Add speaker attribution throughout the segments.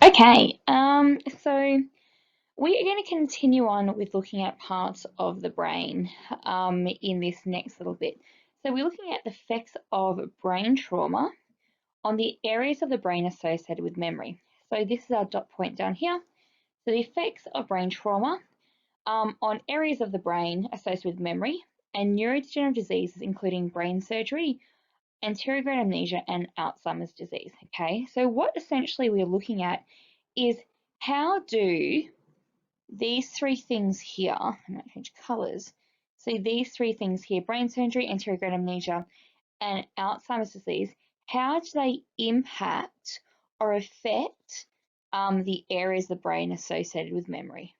Speaker 1: Okay, so we are going to continue on with looking at parts of the brain in this next little bit. So we're looking at the effects of brain trauma on the areas of the brain associated with memory. So this is our dot point down here. So the effects of brain trauma on areas of the brain associated with memory and neurodegenerative diseases, including brain surgery, anterograde amnesia, and Alzheimer's disease. Okay, so what essentially we're looking at is how do these three things here, I might change colours, so these three things here, brain surgery, anterograde amnesia, and Alzheimer's disease, how do they impact or affect the areas of the brain associated with memory?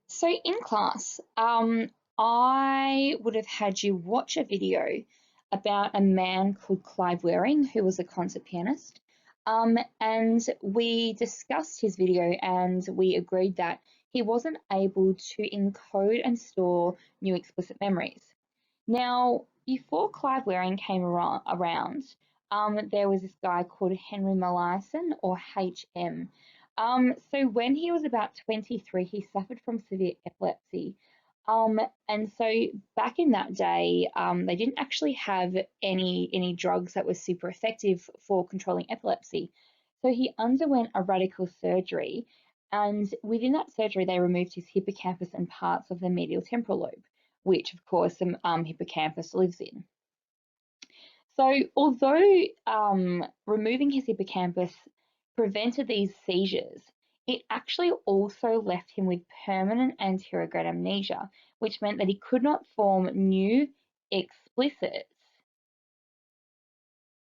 Speaker 1: So in class, I would have had you watch a video about a man called Clive Wearing, who was a concert pianist. And we discussed his video and we agreed that he wasn't able to encode and store new explicit memories. Now, before Clive Wearing came around, there was this guy called Henry Molaison, or HM. So when he was about 23, he suffered from severe epilepsy. And so back in that day, they didn't actually have any drugs that were super effective for controlling epilepsy. So he underwent a radical surgery, and within that surgery, they removed his hippocampus and parts of the medial temporal lobe, which of course the hippocampus lives in. So although removing his hippocampus prevented these seizures, it actually also left him with permanent anterograde amnesia, which meant that he could not form new explicit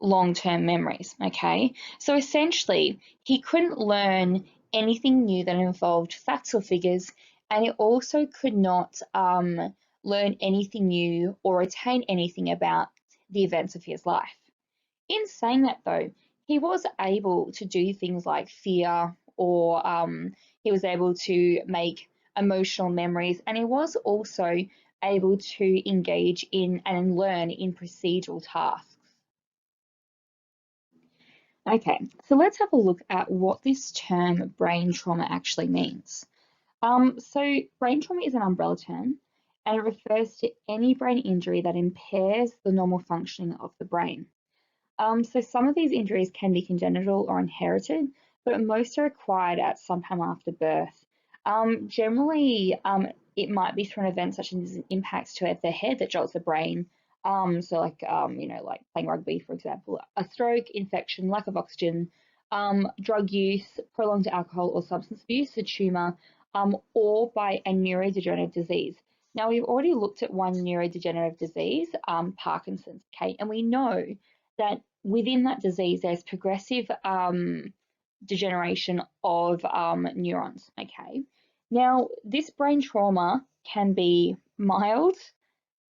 Speaker 1: long-term memories, okay? So essentially, he couldn't learn anything new that involved facts or figures, and he also could not learn anything new or retain anything about the events of his life. In saying that, though, he was able to do things like fear, or he was able to make emotional memories, and he was also able to engage in and learn in procedural tasks. Okay, so let's have a look at what this term brain trauma actually means. So brain trauma is an umbrella term, and it refers to any brain injury that impairs the normal functioning of the brain. So some of these injuries can be congenital or inherited, but most are acquired at some time after birth. Generally, it might be through an event such as impacts to the head that jolts the brain. So like playing rugby, for example, a stroke, infection, lack of oxygen, drug use, prolonged alcohol or substance abuse, a tumor, or by a neurodegenerative disease. Now, we've already looked at one neurodegenerative disease, Parkinson's, okay, and we know that within that disease, there's progressive degeneration of neurons. Okay. Now, this brain trauma can be mild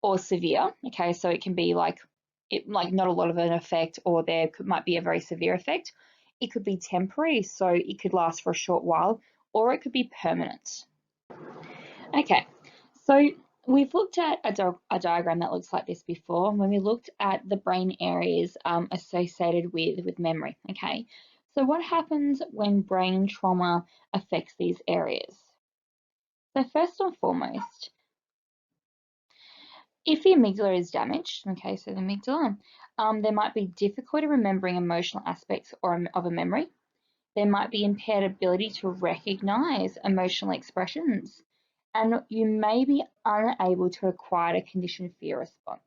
Speaker 1: or severe. Okay, so it can be like not a lot of an effect, or might be a very severe effect. It could be temporary, so it could last for a short while, or it could be permanent. Okay, so we've looked at a diagram that looks like this before when we looked at the brain areas associated with memory. Okay, so what happens when brain trauma affects these areas? So first and foremost, if the amygdala is damaged, okay, so the amygdala, there might be difficulty remembering emotional aspects of a memory. There might be impaired ability to recognize emotional expressions, and you may be unable to acquire a conditioned fear response.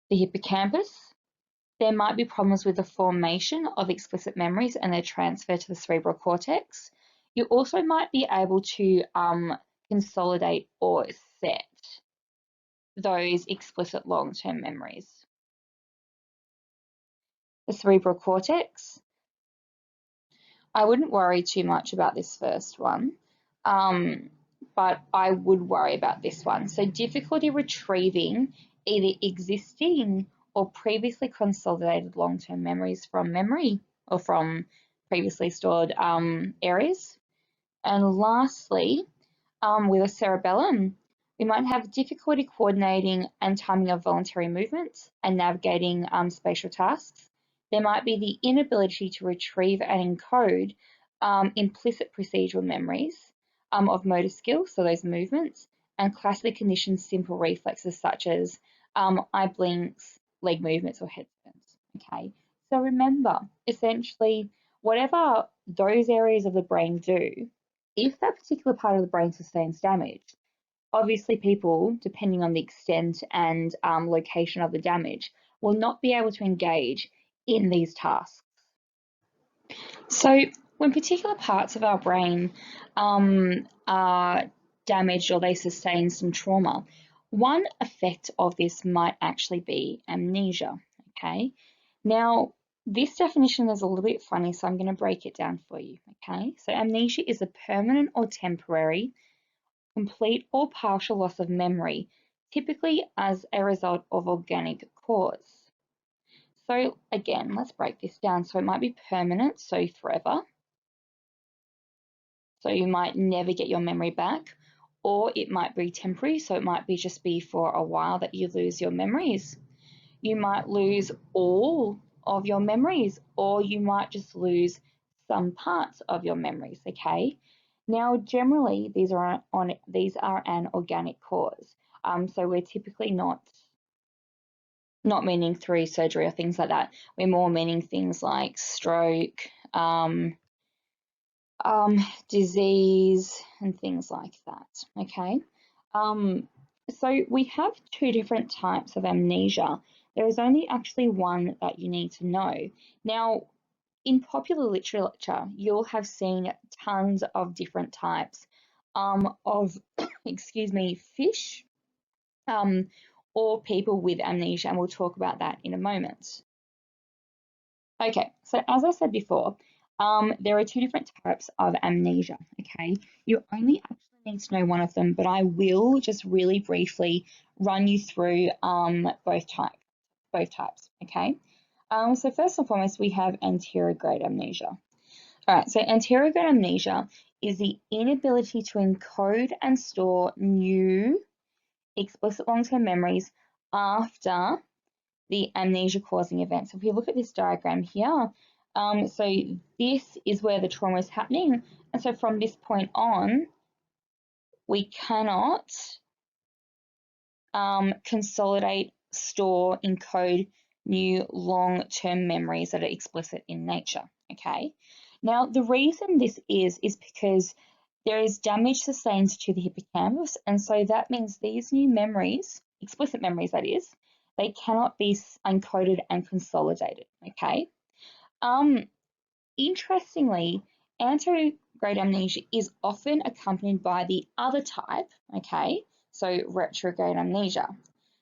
Speaker 1: The hippocampus, there might be problems with the formation of explicit memories and their transfer to the cerebral cortex. You also might be able to consolidate or set those explicit long-term memories. The cerebral cortex, I wouldn't worry too much about this first one, but I would worry about this one. So difficulty retrieving either existing or previously consolidated long-term memories from memory or from previously stored areas. And lastly, with a cerebellum, we might have difficulty coordinating and timing of voluntary movements and navigating spatial tasks. There might be the inability to retrieve and encode implicit procedural memories of motor skills, so those movements, and classically conditioned simple reflexes such as eye blinks, leg movements, or head turns. Okay, so remember, essentially, whatever those areas of the brain do, if that particular part of the brain sustains damage, obviously people, depending on the extent and location of the damage, will not be able to engage in these tasks. So when particular parts of our brain are damaged or they sustain some trauma, one effect of this might actually be amnesia, okay? Now, this definition is a little bit funny, so I'm going to break it down for you, okay? So amnesia is a permanent or temporary, complete or partial loss of memory, typically as a result of organic cause. So again, let's break this down. So it might be permanent, so forever. So you might never get your memory back, or it might be temporary. So it might be just be for a while that you lose your memories. You might lose all of your memories, or you might just lose some parts of your memories, okay? Now, generally, these are an organic cause. So we're typically not meaning through surgery or things like that. We're more meaning things like stroke, disease, and things like that. Okay. So we have two different types of amnesia. There is only actually one that you need to know. Now, in popular literature, you'll have seen tons of different types of, excuse me, fish or people with amnesia, and we'll talk about that in a moment. Okay, so as I said before, there are two different types of amnesia, okay? You only actually need to know one of them, but I will just really briefly run you through both types, okay? So first and foremost, we have anterograde amnesia. All right, so anterograde amnesia is the inability to encode and store new explicit long-term memories after the amnesia causing event. So if we look at this diagram here, so this is where the trauma is happening. And so from this point on, we cannot consolidate, store, encode new long-term memories that are explicit in nature, okay? Now, the reason this is because there is damage sustained to the hippocampus, and so that means these new memories, explicit memories that is, they cannot be encoded and consolidated, okay? Interestingly, anterograde amnesia is often accompanied by the other type, okay? So retrograde amnesia.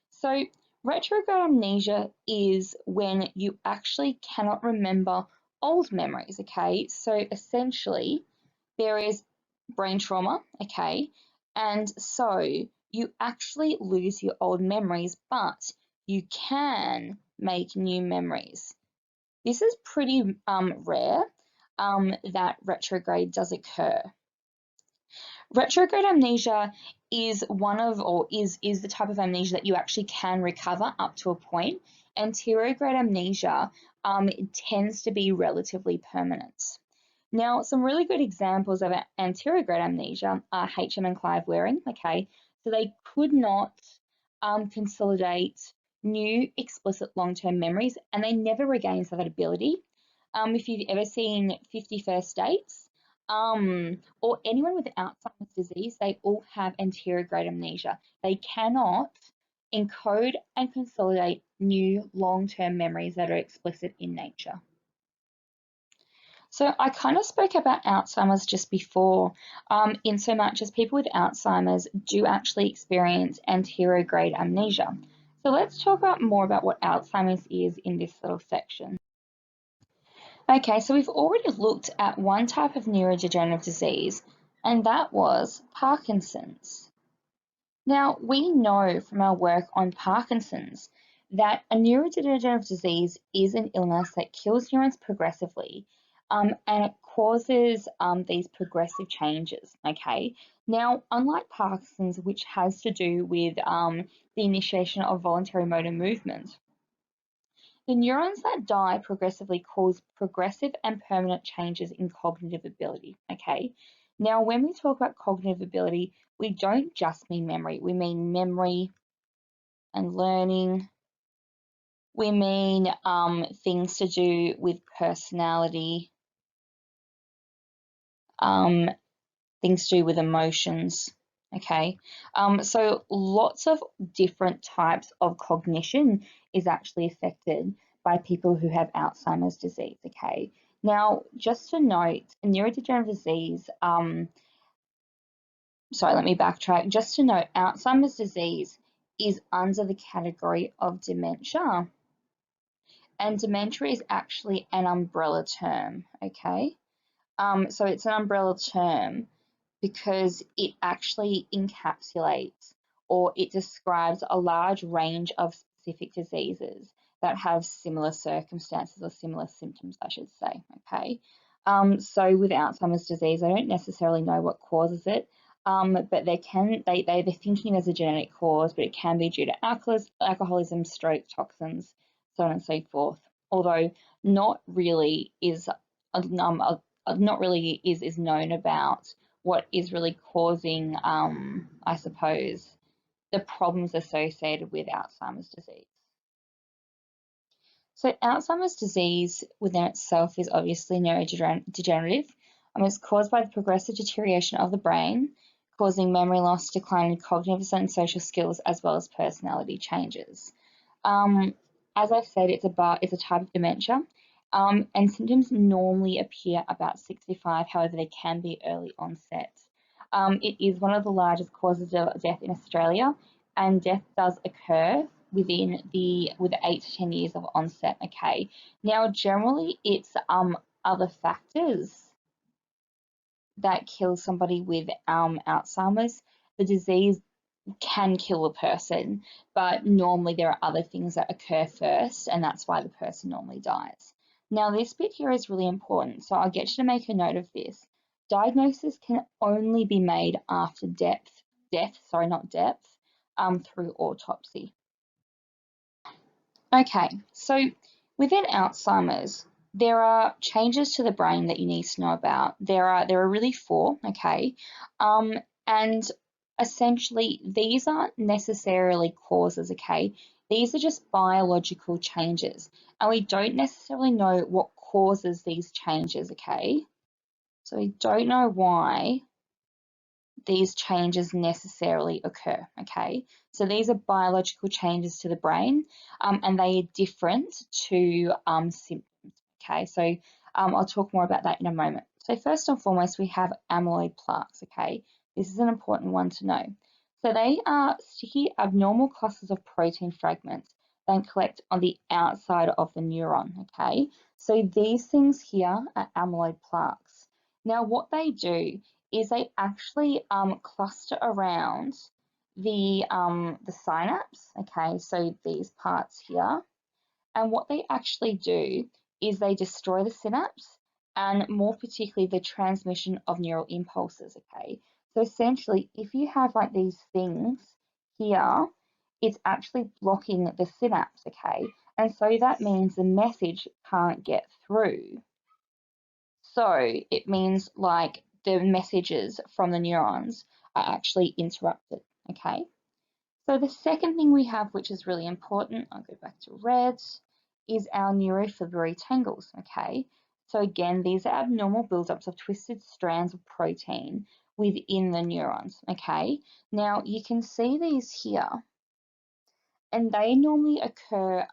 Speaker 1: So retrograde amnesia is when you actually cannot remember old memories, okay? So essentially, there is brain trauma, okay? And so you actually lose your old memories, but you can make new memories. This is pretty rare that retrograde does occur. Retrograde amnesia is one of, or is the type of amnesia that you actually can recover up to a point. Anterograde amnesia tends to be relatively permanent. Now, some really good examples of anterograde amnesia are HM and Clive Wearing, okay? So they could not consolidate new explicit long-term memories, and they never regained that ability. If you've ever seen 50 First Dates, or anyone with Alzheimer's disease, they all have anterograde amnesia. They cannot encode and consolidate new long-term memories that are explicit in nature. So I kind of spoke about Alzheimer's just before, in so much as people with Alzheimer's do actually experience anterograde amnesia. So let's talk about more about what Alzheimer's is in this little section. Okay, so we've already looked at one type of neurodegenerative disease, and that was Parkinson's. Now, we know from our work on Parkinson's that a neurodegenerative disease is an illness that kills neurons progressively, and it causes these progressive changes, okay? Now, unlike Parkinson's, which has to do with the initiation of voluntary motor movement, The neurons that die progressively cause progressive and permanent changes in cognitive ability. Okay. Now, when we talk about cognitive ability, we don't just mean memory. We mean memory and learning. We mean things to do with personality, things to do with emotions. Okay, so lots of different types of cognition is actually affected by people who have Alzheimer's disease. Okay, now just to note, neurodegenerative disease, sorry, let me backtrack. Just to note, Alzheimer's disease is under the category of dementia, and dementia is actually an umbrella term. Okay, so it's an umbrella term because it actually encapsulates or it describes a large range of specific diseases that have similar circumstances or similar symptoms, I should say. Okay. So with Alzheimer's disease, I don't necessarily know what causes it, but they're thinking there's a genetic cause, but it can be due to alcoholism, stroke, toxins, so on and so forth. Although not really is known about what is really causing, I suppose, the problems associated with Alzheimer's disease. So Alzheimer's disease within itself is obviously neurodegenerative. It's caused by the progressive deterioration of the brain, causing memory loss, decline in cognitive and social skills, as well as personality changes. As I said, it's a type of dementia, and symptoms normally appear about 65. However, they can be early onset. It is one of the largest causes of death in Australia, and death does occur with 8 to 10 years of onset. Okay, now generally it's other factors that kill somebody with Alzheimer's. The disease can kill a person, but normally there are other things that occur first, and that's why the person normally dies. Now, this bit here is really important, so I'll get you to make a note of this. Diagnosis can only be made after death, through autopsy. Okay, so within Alzheimer's, there are changes to the brain that you need to know about. There are really four, okay, and essentially these aren't necessarily causes, okay. These are just biological changes, and we don't necessarily know what causes these changes, okay. So we don't know why these changes necessarily occur, okay? So these are biological changes to the brain, and they are different to symptoms, okay? So I'll talk more about that in a moment. So first and foremost, we have amyloid plaques, okay? This is an important one to know. So they are sticky, abnormal clusters of protein fragments that collect on the outside of the neuron, okay? So these things here are amyloid plaques. Now what they do is they actually cluster around the synapse, okay, so these parts here. And what they actually do is they destroy the synapse and more particularly the transmission of neural impulses, okay. So essentially, if you have like these things here, it's actually blocking the synapse, okay. And so that means the message can't get through. So it means like the messages from the neurons are actually interrupted, okay? So the second thing we have, which is really important, I'll go back to red, is our neurofibrillary tangles, okay? So again, these are abnormal buildups of twisted strands of protein within the neurons, okay? Now you can see these here, and they normally occur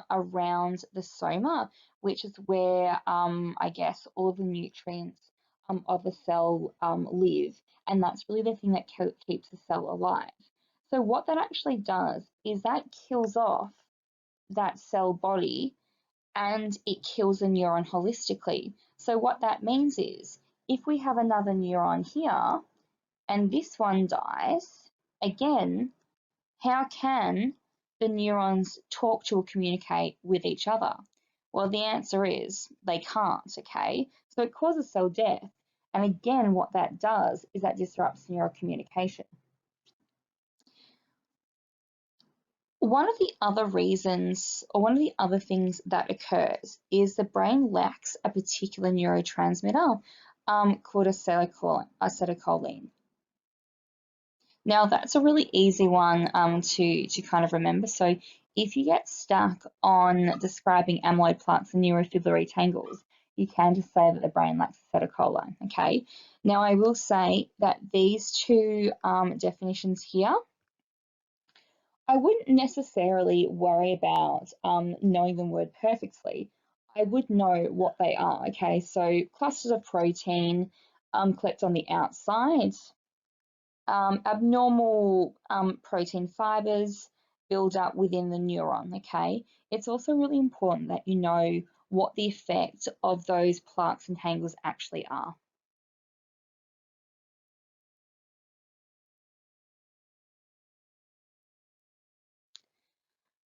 Speaker 1: around the soma, which is where I guess all of the nutrients of the cell live, and that's really the thing that keeps the cell alive. So what that actually does is that kills off that cell body and it kills the neuron holistically. So what that means is if we have another neuron here and this one dies, again, how can the neurons talk to or communicate with each other? Well, the answer is they can't, okay? So it causes cell death. And again, what that does is that disrupts neural communication. One of the other reasons, or one of the other things that occurs, is the brain lacks a particular neurotransmitter called acetylcholine. Now, that's a really easy one to kind of remember. So, if you get stuck on describing amyloid plaques and neurofibrillary tangles, you can just say that the brain lacks acetylcholine. Okay. Now, I will say that these two definitions here, I wouldn't necessarily worry about knowing them word perfectly. I would know what they are. Okay, so clusters of protein collect on the outside. Abnormal protein fibers build up within the neuron. Okay, it's also really important that you know what the effect of those plaques and tangles actually are.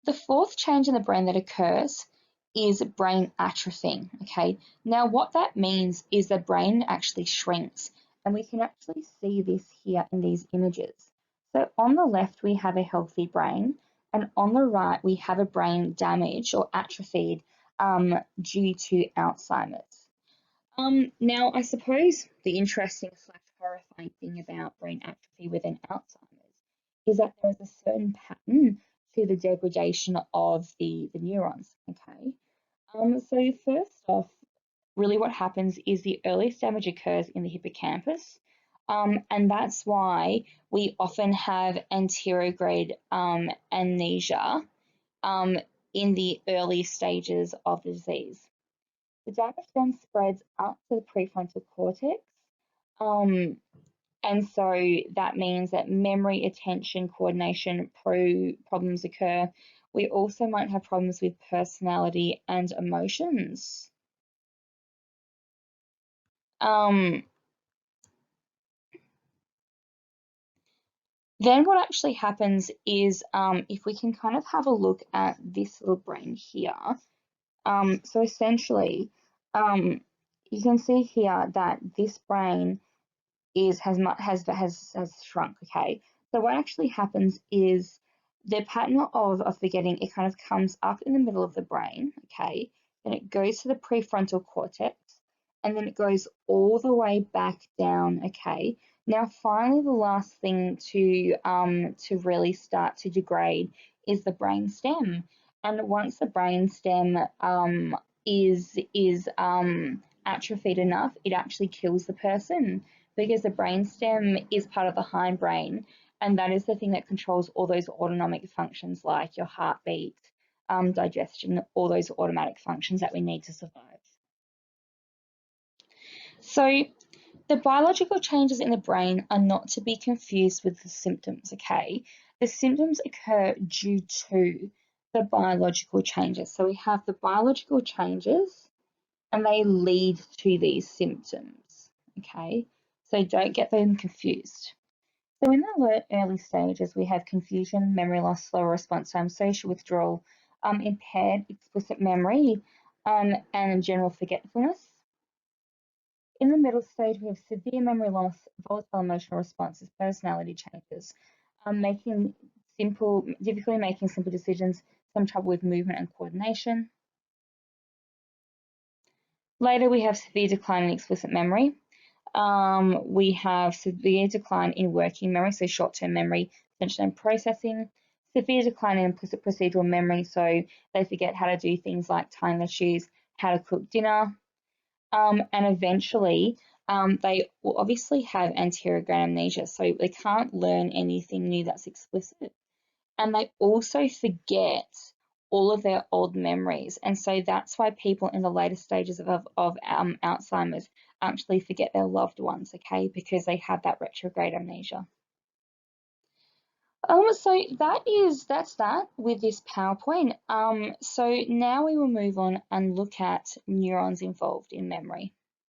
Speaker 1: The fourth change in the brain that occurs is brain atrophy. Okay, now what that means is the brain actually shrinks, and we can actually see this here in these images. So on the left, we have a healthy brain, and on the right, we have a brain damaged or atrophied due to Alzheimer's. Now, I suppose the interesting / horrifying thing about brain atrophy within Alzheimer's is that there is a certain pattern to the degradation of the neurons. Okay. So first off, really what happens is the earliest damage occurs in the hippocampus. And that's why we often have anterograde amnesia in the early stages of the disease. The damage then spreads up to the prefrontal cortex. Um, and so that means that memory, attention, coordination problems occur. We also might have problems with personality and emotions. Um, then what actually happens is if we can kind of have a look at this little brain here. So essentially, you can see here that this brain has shrunk. Okay, so what actually happens is the pattern of forgetting, it kind of comes up in the middle of the brain. Okay, then it goes to the prefrontal cortex, and then it goes all the way back down. Okay, now finally the last thing to really start to degrade is the brain stem, and once the brain stem is atrophied enough, it actually kills the person, because the brainstem is part of the hindbrain, and that is the thing that controls all those autonomic functions like your heartbeat, digestion, all those automatic functions that we need to survive. So the biological changes in the brain are not to be confused with the symptoms, okay? The symptoms occur due to the biological changes. So we have the biological changes and they lead to these symptoms, okay? So don't get them confused. So in the early stages, we have confusion, memory loss, slower response time, social withdrawal, impaired explicit memory, and general forgetfulness. In the middle stage, we have severe memory loss, volatile emotional responses, personality changes, difficulty making simple decisions, some trouble with movement and coordination. Later, we have severe decline in explicit memory. We have severe decline in working memory, so short-term memory, attention and processing. Severe decline in implicit procedural memory, so they forget how to do things like tying their shoes, how to cook dinner. And eventually, they will obviously have anterograde amnesia, so they can't learn anything new that's explicit. And they also forget all of their old memories. And so that's why people in the later stages of Alzheimer's actually forget their loved ones, okay, because they have that retrograde amnesia. So that's that with this PowerPoint. So now we will move on and look at neurons involved in memory.